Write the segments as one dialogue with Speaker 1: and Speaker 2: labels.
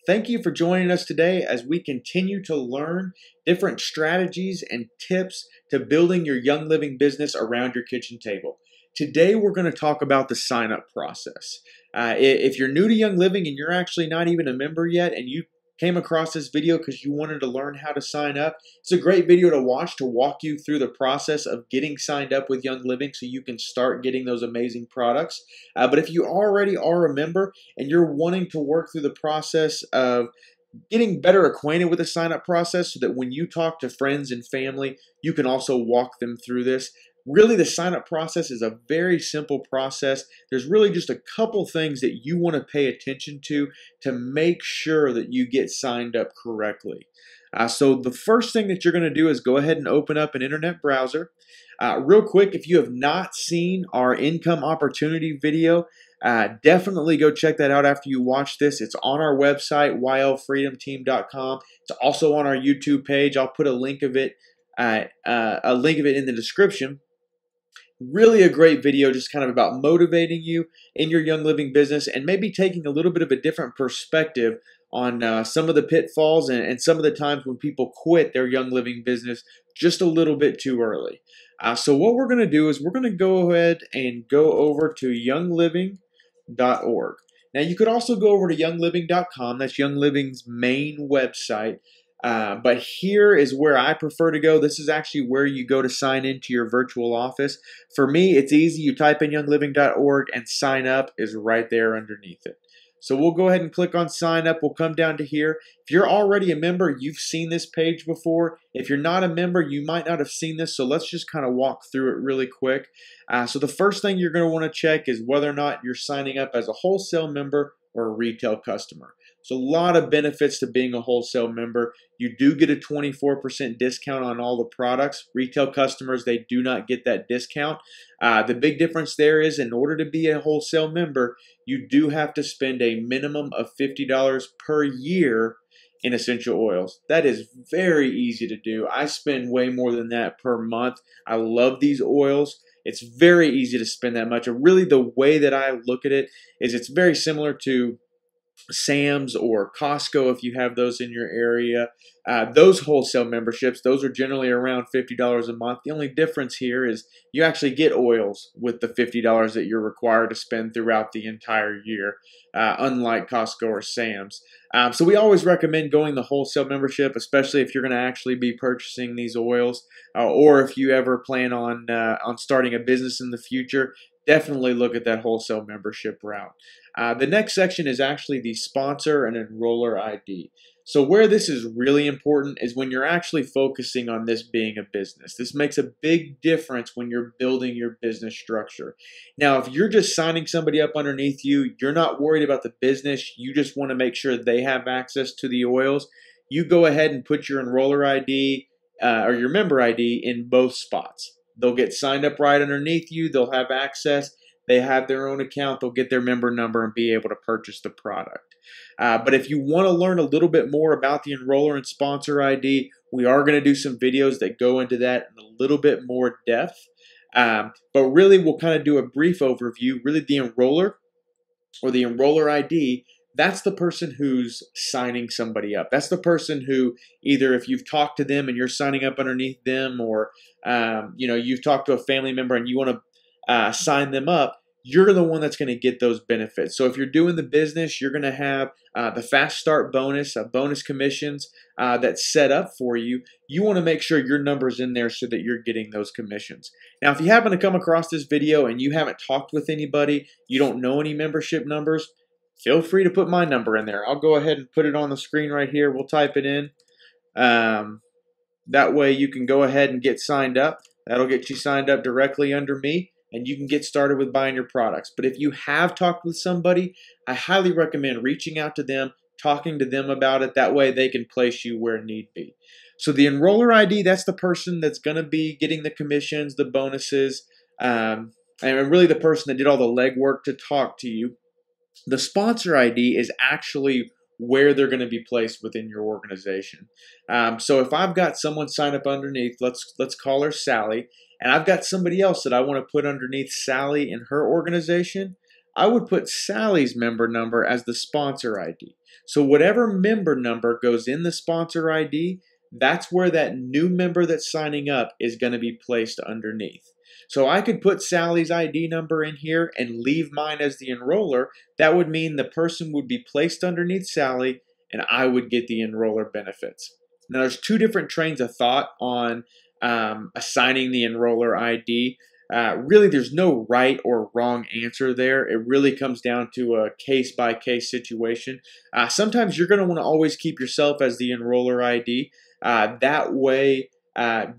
Speaker 1: Thank you for joining us today as we continue to learn different strategies and tips to building your Young Living business around your kitchen table. Today, we're going to talk about the sign up process. If you're new to Young Living and you're actually not even a member yet and you came across this video because you wanted to learn how to sign up, it's a great video to watch to walk you through the process of getting signed up with Young Living so you can start getting those amazing products. But if you already are a member and you're wanting to work through the process of getting better acquainted with the sign up process so that when you talk to friends and family, you can also walk them through this. Really, the sign up process is a very simple process. There's really just a couple things that you want to pay attention to make sure that you get signed up correctly. So the first thing that you're going to do is go ahead and open up an internet browser. Real quick, if you have not seen our income opportunity video, definitely go check that out after you watch this. It's on our website, ylfreedomteam.com. It's also on our YouTube page. I'll put a link of it in the description. Really a great video, just kind of about motivating you in your Young Living business and maybe taking a little bit of a different perspective on some of the pitfalls and some of the times when people quit their Young Living business just a little bit too early. So what we're going to do is we're going to go ahead and go over to youngliving.org. Now you could also go over to youngliving.com. That's Young Living's main website. But here is where I prefer to go. This is actually where you go to sign into your virtual office. For me, it's easy. You type in youngliving.org and sign up is right there underneath it. So we'll go ahead and click on sign up. We'll come down to here. If you're already a member, you've seen this page before. If you're not a member, you might not have seen this. So let's just kind of walk through it really quick. So the first thing you're going to want to check is whether or not you're signing up as a wholesale member or a retail customer. So a lot of benefits to being a wholesale member. You do get a 24% discount on all the products. Retail customers, they do not get that discount. The big difference there is in order to be a wholesale member, you do have to spend a minimum of $50 per year in essential oils. That is very easy to do. I spend way more than that per month. I love these oils. It's very easy to spend that much. And really the way that I look at it is it's very similar to Sam's or Costco if you have those in your area. Those wholesale memberships, those are generally around $50 a month. The only difference here is you actually get oils with the $50 that you're required to spend throughout the entire year, unlike Costco or Sam's. So we always recommend going the wholesale membership, especially if you're going to actually be purchasing these oils, or if you ever plan on starting a business in the future. Definitely look at that wholesale membership route. The next section is actually the sponsor and enroller ID. So where this is really important is when you're actually focusing on this being a business. This makes a big difference when you're building your business structure. Now, if you're just signing somebody up underneath you, you're not worried about the business, you just want to make sure they have access to the oils, you go ahead and put your enroller ID or your member ID in both spots. They'll get signed up right underneath you. They'll have access. They have their own account. They'll get their member number and be able to purchase the product. But if you want to learn a little bit more about the enroller and sponsor ID, we are going to do some videos that go into that in a little bit more depth. But really, we'll kind of do a brief overview. Really, the enroller or the enroller ID, that's the person who's signing somebody up. That's the person who either if you've talked to them and you're signing up underneath them, or you've talked to a family member and you want to sign them up, you're the one that's going to get those benefits. So if you're doing the business, you're going to have the fast start bonus, bonus commissions that's set up for you. You want to make sure your number's in there so that you're getting those commissions. Now, if you happen to come across this video and you haven't talked with anybody, you don't know any membership numbers, feel free to put my number in there. I'll go ahead and put it on the screen right here. We'll type it in. That way you can go ahead and get signed up. That'll get you signed up directly under me, and you can get started with buying your products. But if you have talked with somebody, I highly recommend reaching out to them, talking to them about it. That way they can place you where need be. So the enroller ID, that's the person that's going to be getting the commissions, the bonuses, and really the person that did all the legwork to talk to you. The sponsor ID is actually where they're going to be placed within your organization. So if I've got someone sign up underneath, let's call her Sally, and I've got somebody else that I want to put underneath Sally in her organization, I would put Sally's member number as the sponsor ID. So whatever member number goes in the sponsor ID, that's where that new member that's signing up is going to be placed underneath. So I could put Sally's ID number in here and leave mine as the enroller. That would mean the person would be placed underneath Sally and I would get the enroller benefits. Now there's two different trains of thought on assigning the enroller ID. Really, there's no right or wrong answer there. It really comes down to a case-by-case situation. Sometimes you're going to want to always keep yourself as the enroller ID. That way,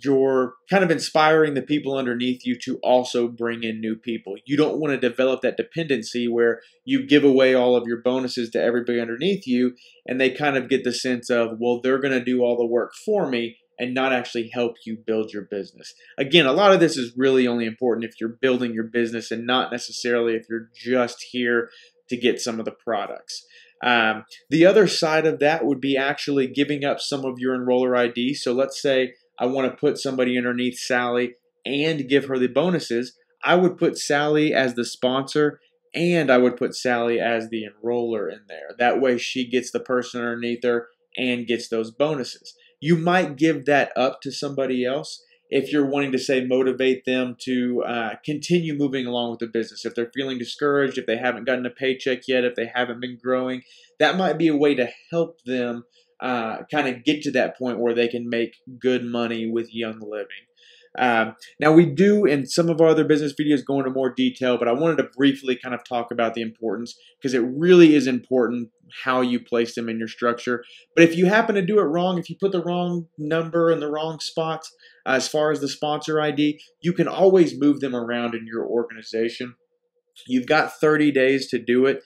Speaker 1: you're kind of inspiring the people underneath you to also bring in new people. You don't want to develop that dependency where you give away all of your bonuses to everybody underneath you, and they kind of get the sense of, well, they're going to do all the work for me and not actually help you build your business. Again, a lot of this is really only important if you're building your business and not necessarily if you're just here to get some of the products. The other side of that would be actually giving up some of your enroller ID. So let's say I want to put somebody underneath Sally and give her the bonuses. I would put Sally as the sponsor and I would put Sally as the enroller in there. That way she gets the person underneath her and gets those bonuses. You might give that up to somebody else if you're wanting to, say, motivate them to continue moving along with the business. If they're feeling discouraged, if they haven't gotten a paycheck yet, if they haven't been growing, that might be a way to help them kind of get to that point where they can make good money with Young Living. Now we do in some of our other business videos go into more detail, but I wanted to briefly kind of talk about the importance because it really is important how you place them in your structure. But if you happen to do it wrong, if you put the wrong number in the wrong spots as far as the sponsor ID, you can always move them around in your organization. You've got 30 days to do it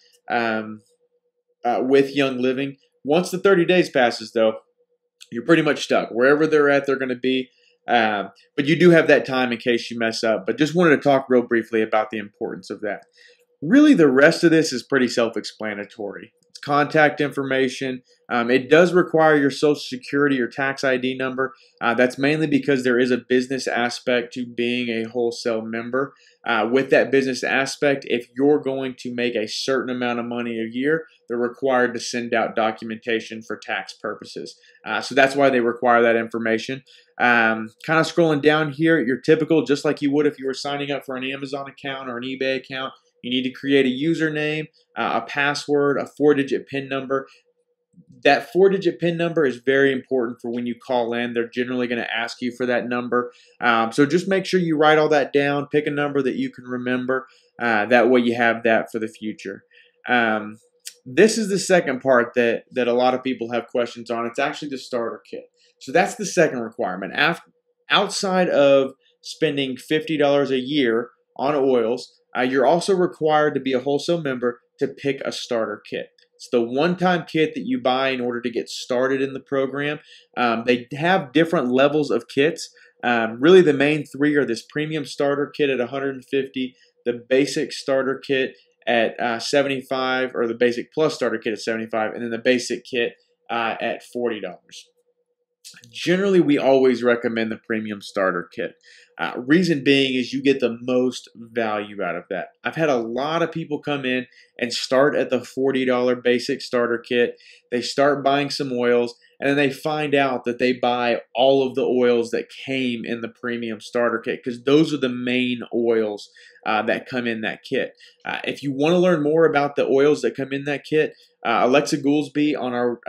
Speaker 1: with Young Living. Once the 30 days passes, though, you're pretty much stuck. Wherever they're at, they're going to be. But you do have that time in case you mess up. But just wanted to talk real briefly about the importance of that. Really, the rest of this is pretty self-explanatory. It's contact information. It does require your Social Security or tax ID number. That's mainly because there is a business aspect to being a wholesale member. With that business aspect, if you're going to make a certain amount of money a year, they're required to send out documentation for tax purposes. So that's why they require that information. Kind of scrolling down here, you're typical, just like you would if you were signing up for an Amazon account or an eBay account. You need to create a username, a password, a 4-digit PIN number. That 4-digit PIN number is very important for when you call in. They're generally going to ask you for that number. So just make sure you write all that down. Pick a number that you can remember. That way you have that for the future. This is the second part that a lot of people have questions on. It's actually the starter kit. So that's the second requirement. Outside of spending $50 a year on oils, you're also required to be a wholesale member to pick a starter kit. It's the one-time kit that you buy in order to get started in the program. They have different levels of kits. Really, the main three are this premium starter kit at $150, the basic starter kit at $75, or the basic plus starter kit at $75, and then the basic kit at $40. Generally, we always recommend the premium starter kit. Reason being is you get the most value out of that. I've had a lot of people come in and start at the $40 basic starter kit. They start buying some oils, and then they find out that they buy all of the oils that came in the premium starter kit because those are the main oils that come in that kit. If you want to learn more about the oils that come in that kit, Alexa Goolsby on our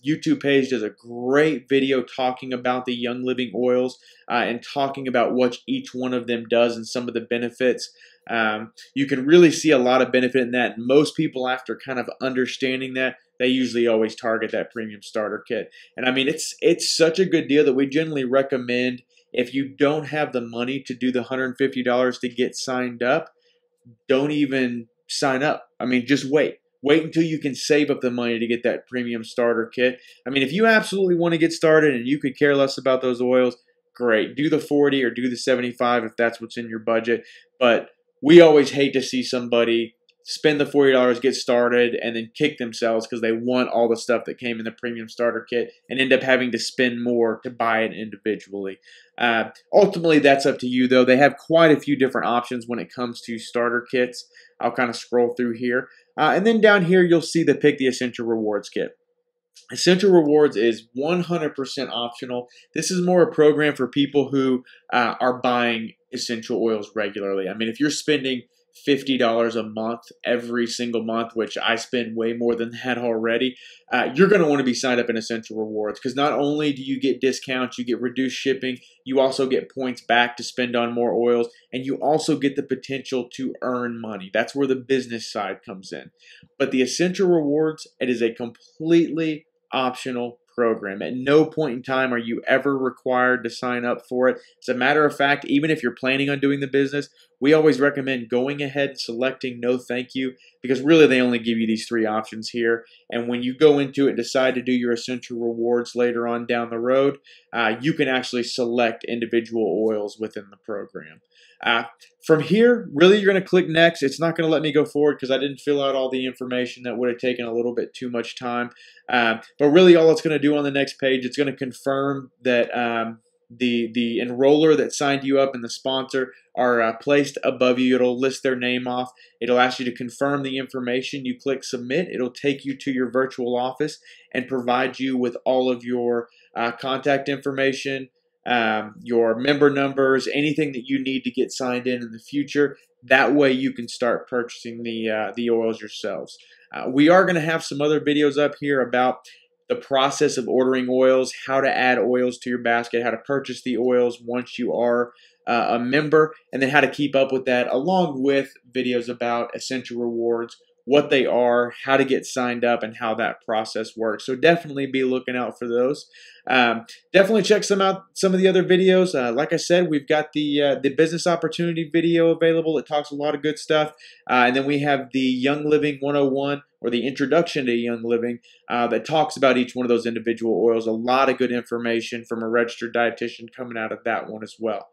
Speaker 1: YouTube page does a great video talking about the Young Living oils and talking about what each one of them does and some of the benefits. You can really see a lot of benefit in that. Most people, after kind of understanding that, they usually always target that premium starter kit. And I mean, it's such a good deal that we generally recommend if you don't have the money to do the $150 to get signed up, don't even sign up. I mean, just wait. Wait until you can save up the money to get that premium starter kit. I mean, if you absolutely want to get started and you could care less about those oils, great. Do the 40 or do the 75 if that's what's in your budget. But we always hate to see somebody spend the $40, get started, and then kick themselves because they want all the stuff that came in the premium starter kit and end up having to spend more to buy it individually. Ultimately, that's up to you, though. They have quite a few different options when it comes to starter kits. I'll kind of scroll through here. And then down here, you'll see the Pick the Essential Rewards kit. Essential Rewards is 100% optional. This is more a program for people who are buying essential oils regularly. I mean, if you're spending $50 a month every single month, which I spend way more than that already, you're going to want to be signed up in Essential Rewards because not only do you get discounts, you get reduced shipping, you also get points back to spend on more oils, and you also get the potential to earn money. That's where the business side comes in. But the Essential Rewards, it is a completely optional program. At no point in time are you ever required to sign up for it. As a matter of fact, even if you're planning on doing the business, we always recommend going ahead and selecting no thank you, because really they only give you these 3 options here. And when you go into it, decide to do your Essential Rewards later on down the road, you can actually select individual oils within the program. From here, really you're going to click next. It's not going to let me go forward because I didn't fill out all the information. That would have taken a little bit too much time. But really all it's going to do on the next page, it's going to confirm that the enroller that signed you up and the sponsor are placed above you. It'll list their name off. It'll ask you to confirm the information. You click submit. It'll take you to your virtual office and provide you with all of your contact information, your member numbers, anything that you need to get signed in the future. That way you can start purchasing the oils yourselves. We are going to have some other videos up here about the process of ordering oils, how to add oils to your basket, how to purchase the oils once you are a member, and then how to keep up with that, along with videos about Essential Rewards, what they are, how to get signed up, and how that process works. So definitely be looking out for those. Definitely check some of the other videos. Like I said, we've got the business opportunity video available. It talks a lot of good stuff. And then we have the Young Living 101, or the Introduction to Young Living, that talks about each one of those individual oils. A lot of good information from a registered dietitian coming out of that one as well.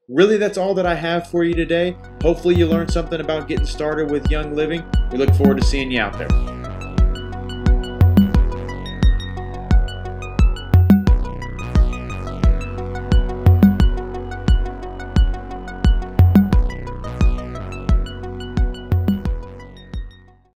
Speaker 1: Really, that's all that I have for you today. Hopefully you learned something about getting started with Young Living. We look forward to seeing you out there.